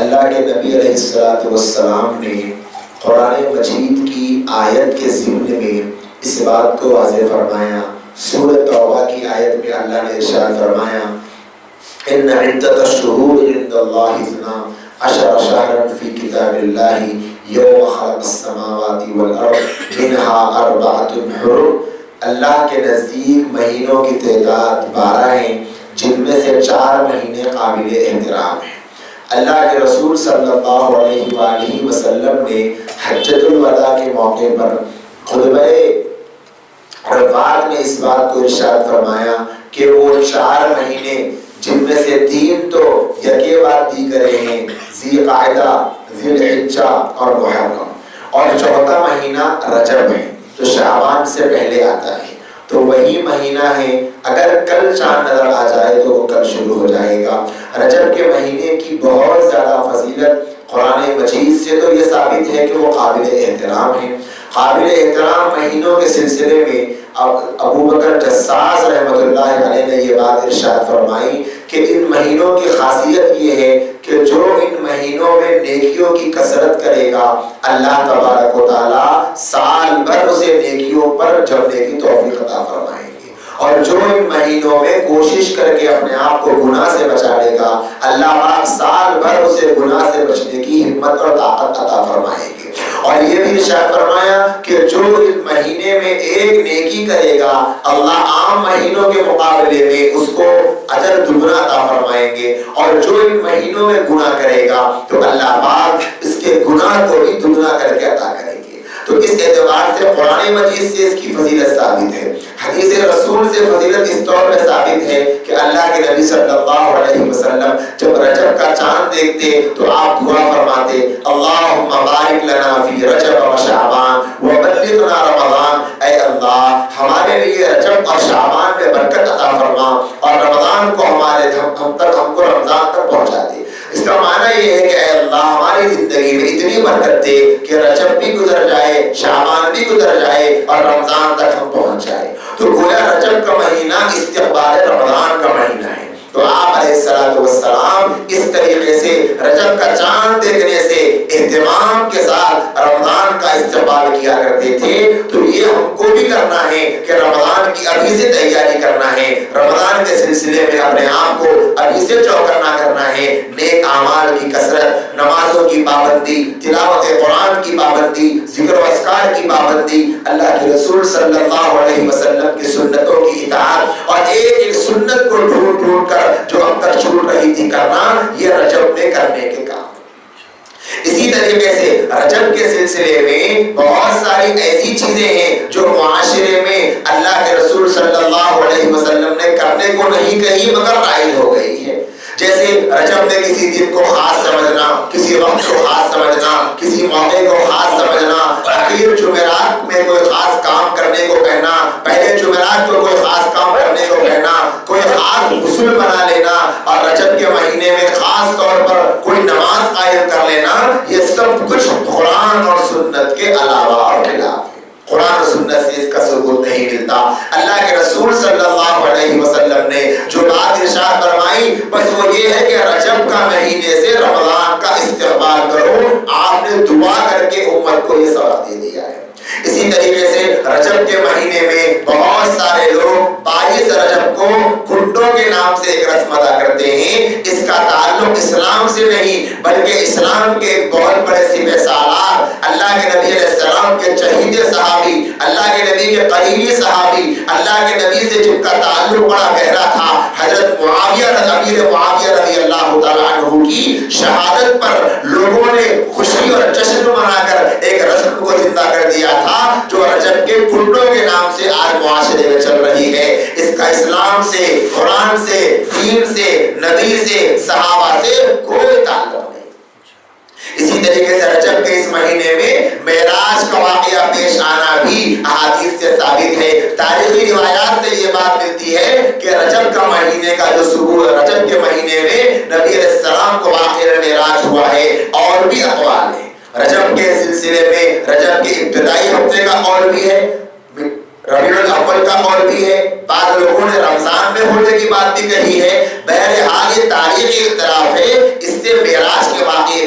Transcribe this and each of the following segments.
اللہ کے نبی علیہ السلام نے قرآن مجید کی آیت کے ضمن میں اس بات کو واضح فرمایا۔ سورۃ توبہ کی آیت میں اللہ نے ارشاد فرمایا ان عدۃ الشہور عند اللہ 12 شہرا فی کتاب اللہ یوم خلق السماوات والارض منها 4 حرم۔ اللہ کے نزدیک مہینوں کی تعداد 12 ہیں، جن میں سے 4 مہینے قابل احترام ہیں۔ اللہ کے رسول صلی اللہ علیہ وآلہ وسلم نے حجۃ الوداع کے موقع پر خطبہ عرفات میں اس بات کو ارشاد فرمایا کہ وہ 4 مہینے جن میں سے 3 تو یکے بعد دیگرے ہیں، ذی قعدہ، ذی الحجہ اور محرم، اور 4تھا مہینہ رجب ہے جو شعبان سے پہلے آتا ہے، تو وہی مہینہ ہے۔ اگر کل چاند نظر آ جائے تو وہ کل شروع ہو جائے گا۔ رجب کے مہینے کی بہت زیادہ فضیلت قرآن مجید سے تو یہ ثابت ہے کہ وہ قابل احترام ہے۔ قابل احترام مہینوں کے سلسلے میں ابو بکر جساس رحمۃ اللہ علیہ نے یہ بات ارشاد فرمائی کہ ان مہینوں کی خاصیت یہ ہے کہ جو ان مہینوں میں نیکیوں کی کثرت کرے گا اللہ تبارک و تعالی سال بھر اسے نیکیوں پر جمنے کی توفیق عطا فرمائیں گے، اور جو ان مہینوں میں کوشش کر کے اپنے آپ کو گناہ سے بچا لے گا اللہ پاک سال بھر اسے گناہ سے بچنے کی ہمت اور طاقت عطا فرمائیں گے۔ اور یہ بھی ارشاد فرمایا کہ جو اس مہینے میں ایک نیکی کرے گا اللہ عام مہینوں کے مقابلے میں اس کو اجر دگنا عطا فرمائیں گے، اور جو ان مہینوں میں گناہ کرے گا تو اللہ پاک اس کے گناہ کو بھی دگنا کر کے عطا کریں گے۔ تو اس اعتبار سے قرآن مجید سے اس کی فضیلت ثابت ہے، حدیث رسول سے فضیلت اس طور پہ ثابت ہے کہ اللہ کے نبی صلی اللہ علیہ وسلم جب رجب کا چاند دیکھتے تو آپ دعا فرماتے اللہم بارک لنا فی رجب و شعبان وبلغنا رمضان، اے اللہ ہمارے لیے رجب اور شعبان میں برکت عطا فرما اور رمضان کو ہم کو رمضان تک پہنچا دے۔ اس کا معنی یہ ہے کہ اے اللہ ہماری زندگی میں اتنی برکت دے کہ رجب بھی گزر جائے، شعبان بھی گزر جائے اور رمضان تک ہم پہنچ جائے۔ تو گویا رجب کا مہینہ استقبال رمضان کا مہینہ ہے۔ تو آپ علیہ السلام اس طریقے سے رجب کا چاند دیکھنے سے اہتمام کے ساتھ رمضان کا استقبال کیا کرتے تھے۔ تو یہ ہم کو بھی کرنا ہے کہ رمضان کی ابھی سے تیاری کرنا ہے، رمضان کے سلسلے میں اپنے آپ کو ابھی سے چوکنا کرنا ہے، نیک اعمال کی کثرت، نمازوں کی پابندی، تلاوت قرآن کی پابندی، ذکر و اذکار کی پابندی، اللہ کے رسول صلی اللہ علیہ وسلم کی سنتوں کی اطاعت، اور ایک ایک سنت کو ڈھونڈ ڈھونڈ کر جو اب تک چھوٹ رہی تھی کرنا، یہ رجب میں کرنے کے کام۔ اسی طریقے سے رجب کے سلسلے میں بہت ساری ایسی چیزیں ہیں جو معاشرے میں اللہ کے رسول صلی اللہ علیہ وسلم نے کرنے کو نہیں کہی مگر رائج ہو گئی ہے۔ جیسے رجب میں کسی دن کو خاص سمجھنا، کسی وقت کو خاص سمجھنا، کسی موقع کو خاص سمجھنا، اخیر جمعرات میں کوئی خاص کام کرنے کو کہنا، پہلے جمعرات کو کوئی خاص کام کرنے کو کہنا، کوئی خاص غسل بنا لینا، اور رجب کے مہینے میں خاص طور پر کوئی نماز قائم کر لینا، یہ سب کچھ قرآن اور سنت کے علاوہ اور خلاف ہے۔ قرآن و سنت سے اس کا ثبوت نہیں ملتا۔ اللہ کے رسول صلی اللہ علیہ وسلم نے جو بات ارشاد فرمائی بس وہ یہ ہے کہ رجب کا مہینے سے رمضان کا استقبال کرو، آپ نے دعا کر کے امت کو یہ سبق دے دیا ہے۔ اسی طریقے سے رجب کے مہینے میں بہت سارے لوگ 22 رجب کو کنڈوں کے نام سے ایک رسم ادا کرتے ہیں۔ اس کا تعلق اسلام سے نہیں بلکہ اسلام کے ایک بہت بڑے سپہ سالار اللہ کے نبی علیہ السلام کے چہیدے صحابی، اللہ کے نبی کے قریبی صحابی، اللہ کے نبی سے جن کا تعلق بڑا گہرا تھا، حضرت معاویہ امیر معاویہ رضی اللہ تعالیٰ عنہ کی شہادت پر لوگوں نے خوشی اور جشن منا کر ایک رسم کو زندہ کر دیا تھا جو رجب کے کنڈوں کے نام سے آج معاشرے میں چل رہی ہے۔ اس کا اسلام سے، قرآن سے، دین سے، نبی سے، صحابہ سے کوئی تعلق نہیں۔ اسی طریقے سے رجب کے اس مہینے میں معراج کا واقعہ پیش آنا بھی احادیث سے ثابت ہے۔ تاریخی روایات سے یہ بات ملتی ہے کہ رجب کا مہینے کا جو صبح رجب کے مہینے میں نبی علیہ السلام کو واقعہ معراج ہوا ہے، اور بھی اقوال ہیں۔ رجب کے سلسلے میں رجب کے ابتدائی ہفتے کا قول بھی ہے، ربیع الاول کا قول بھی ہے، بعض لوگوں نے رمضان میں ہونے کی بات بھی کہی ہے۔ بہرحال یہ تاریخی اختلاف ہے، اس سے معراج کے واقعے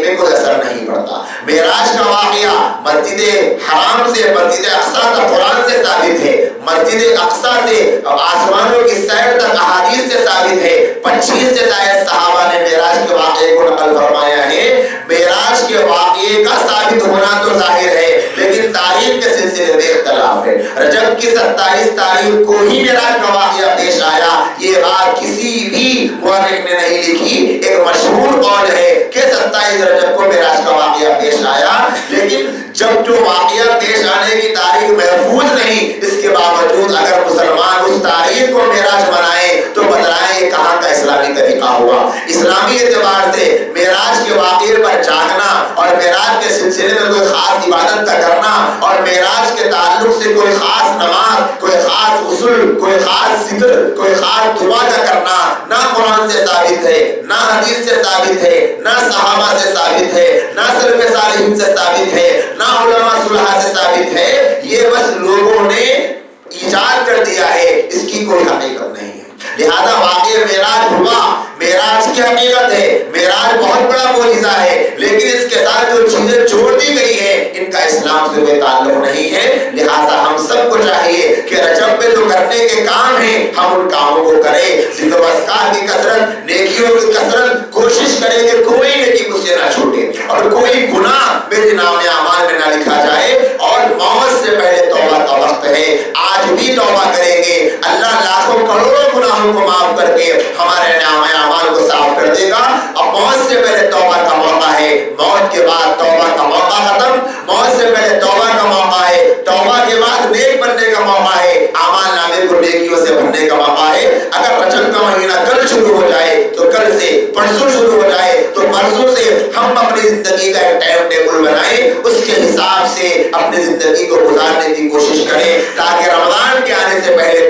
سے مسجد اقصی تک قرآن سے ثابت ہے، مسجد اقصی سے آسمانوں کی سیر تک احادیث سے ثابت ہے۔ 25 سے زائد صحابہ نے معراج کے واقعے کو نقل فرمایا ہے۔ معراج کے واقعے کا ثابت ہونا تو ظاہر ہے، لیکن تاریخ کے سلسلے میں اختلاف ہے۔ رجب کی 27 تاریخ کو ہی معراج کا واقعہ پیش آیا، یہ بات کسی بھی مورخ نے نہیں لکھی۔ ایک مشہور قول ہے کہ 27 رجب کو معراج کا واقعہ پیش آیا، لیکن جب جو واقعہ پیش آنے کی تاریخ محفوظ نہیں، اس کے باوجود اگر مسلمان اس تاریخ کو معراج منائے تو بتلائیں یہ کہاں کا اسلامی طریقہ ہوا۔ اسلامی اعتبار سے معراج کے واقعے پر جاگنا اور معراج کے سلسلے میں کوئی خاص عبادت کا کرنا اور معراج کے تعلق سے کوئی خاص نماز، کوئی خاص غسل، کوئی خاص ذکر، کوئی خاص دعا کا کرنا نہ قرآن سے ثابت ہے، نہ حدیث سے ثابت ہے، نہ صحابہ سے ثابت ہے، نہ سلف صالحین سے ثابت ہے، نہ علماء صلحاء سے ثابت ہے۔ یہ بس لوگوں نے ایجاد کر دیا ہے، اس کی کوئی حقیقت نہیں ہے۔ لہذا واقعہ معراج ہوا، معراج کی حقیقت ہے، معراج بہت بڑا معجزہ ہے، لیکن اس کے ساتھ جو چیزیں جوڑ دی گئی ہیں ان کا اسلام سے کوئی تعلق نہیں ہے۔ لہذا ہم سب کو چاہیے کہ رجب میں جو کرنے کے کام ہیں ہم ان کاموں کو کریں، ذکر و اذکار کی کثرت، نیکیوں کی کثرت، کوشش کریں کہ کوئی نیکی مجھ سے نہ چھوٹے اور کوئی گناہ میرے نام اعمال میں نہ لکھا جائے۔ اور موت سے پہلے توبہ کا وقت ہے، آج بھی توبہ کریں گے، اللہ لاکھوں کروڑوں گناہوں کو معاف کر کے ہمارے نام اعمال کو صاف کر دے گا۔ اب موت سے پہلے توبہ کا موقع ہے، موت کے بعد توبہ کا موقع ختم۔ موت سے پہلے توبہ کا موقع ہے، توبہ کے بعد نیک بننے کا موقع ہے، اعمال نامے کو نیکیوں سے بھرنے کا موقع ہے۔ اگر رجب کا مہینہ کل شروع ہو جائے تو کل سے، پرسوں شروع ہو جائے تو پرسوں سے ہم اپنی زندگی کا ایک ٹائم ٹیبل بنائیں، اس کے حساب سے اپنی زندگی کو گزارنے کی کوشش کریں، تاکہ رمضان کے آنے سے پہلے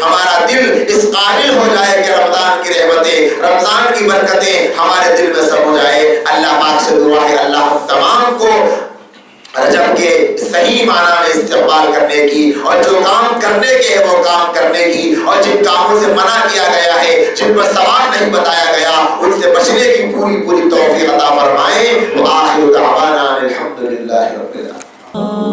ہمارا دل اس قابل ہو جائے کہ رمضان کی رحمتیں، رمضان کی برکتیں ہمارے دل میں سم ہو جائے۔ اللہ پاک سے دعا ہے اللہ ہم تمام کو رجب کے صحیح معنی میں استقبال کرنے کی، اور جو کام کرنے کے ہیں وہ کام کرنے کی، اور جن کاموں سے منع کیا گیا ہے، جن پر ثواب نہیں بتایا گیا، ان سے بچنے کی پوری توفیق عطا فرمائے۔ وآخر دعوانا الحمدللہ رب العالمین۔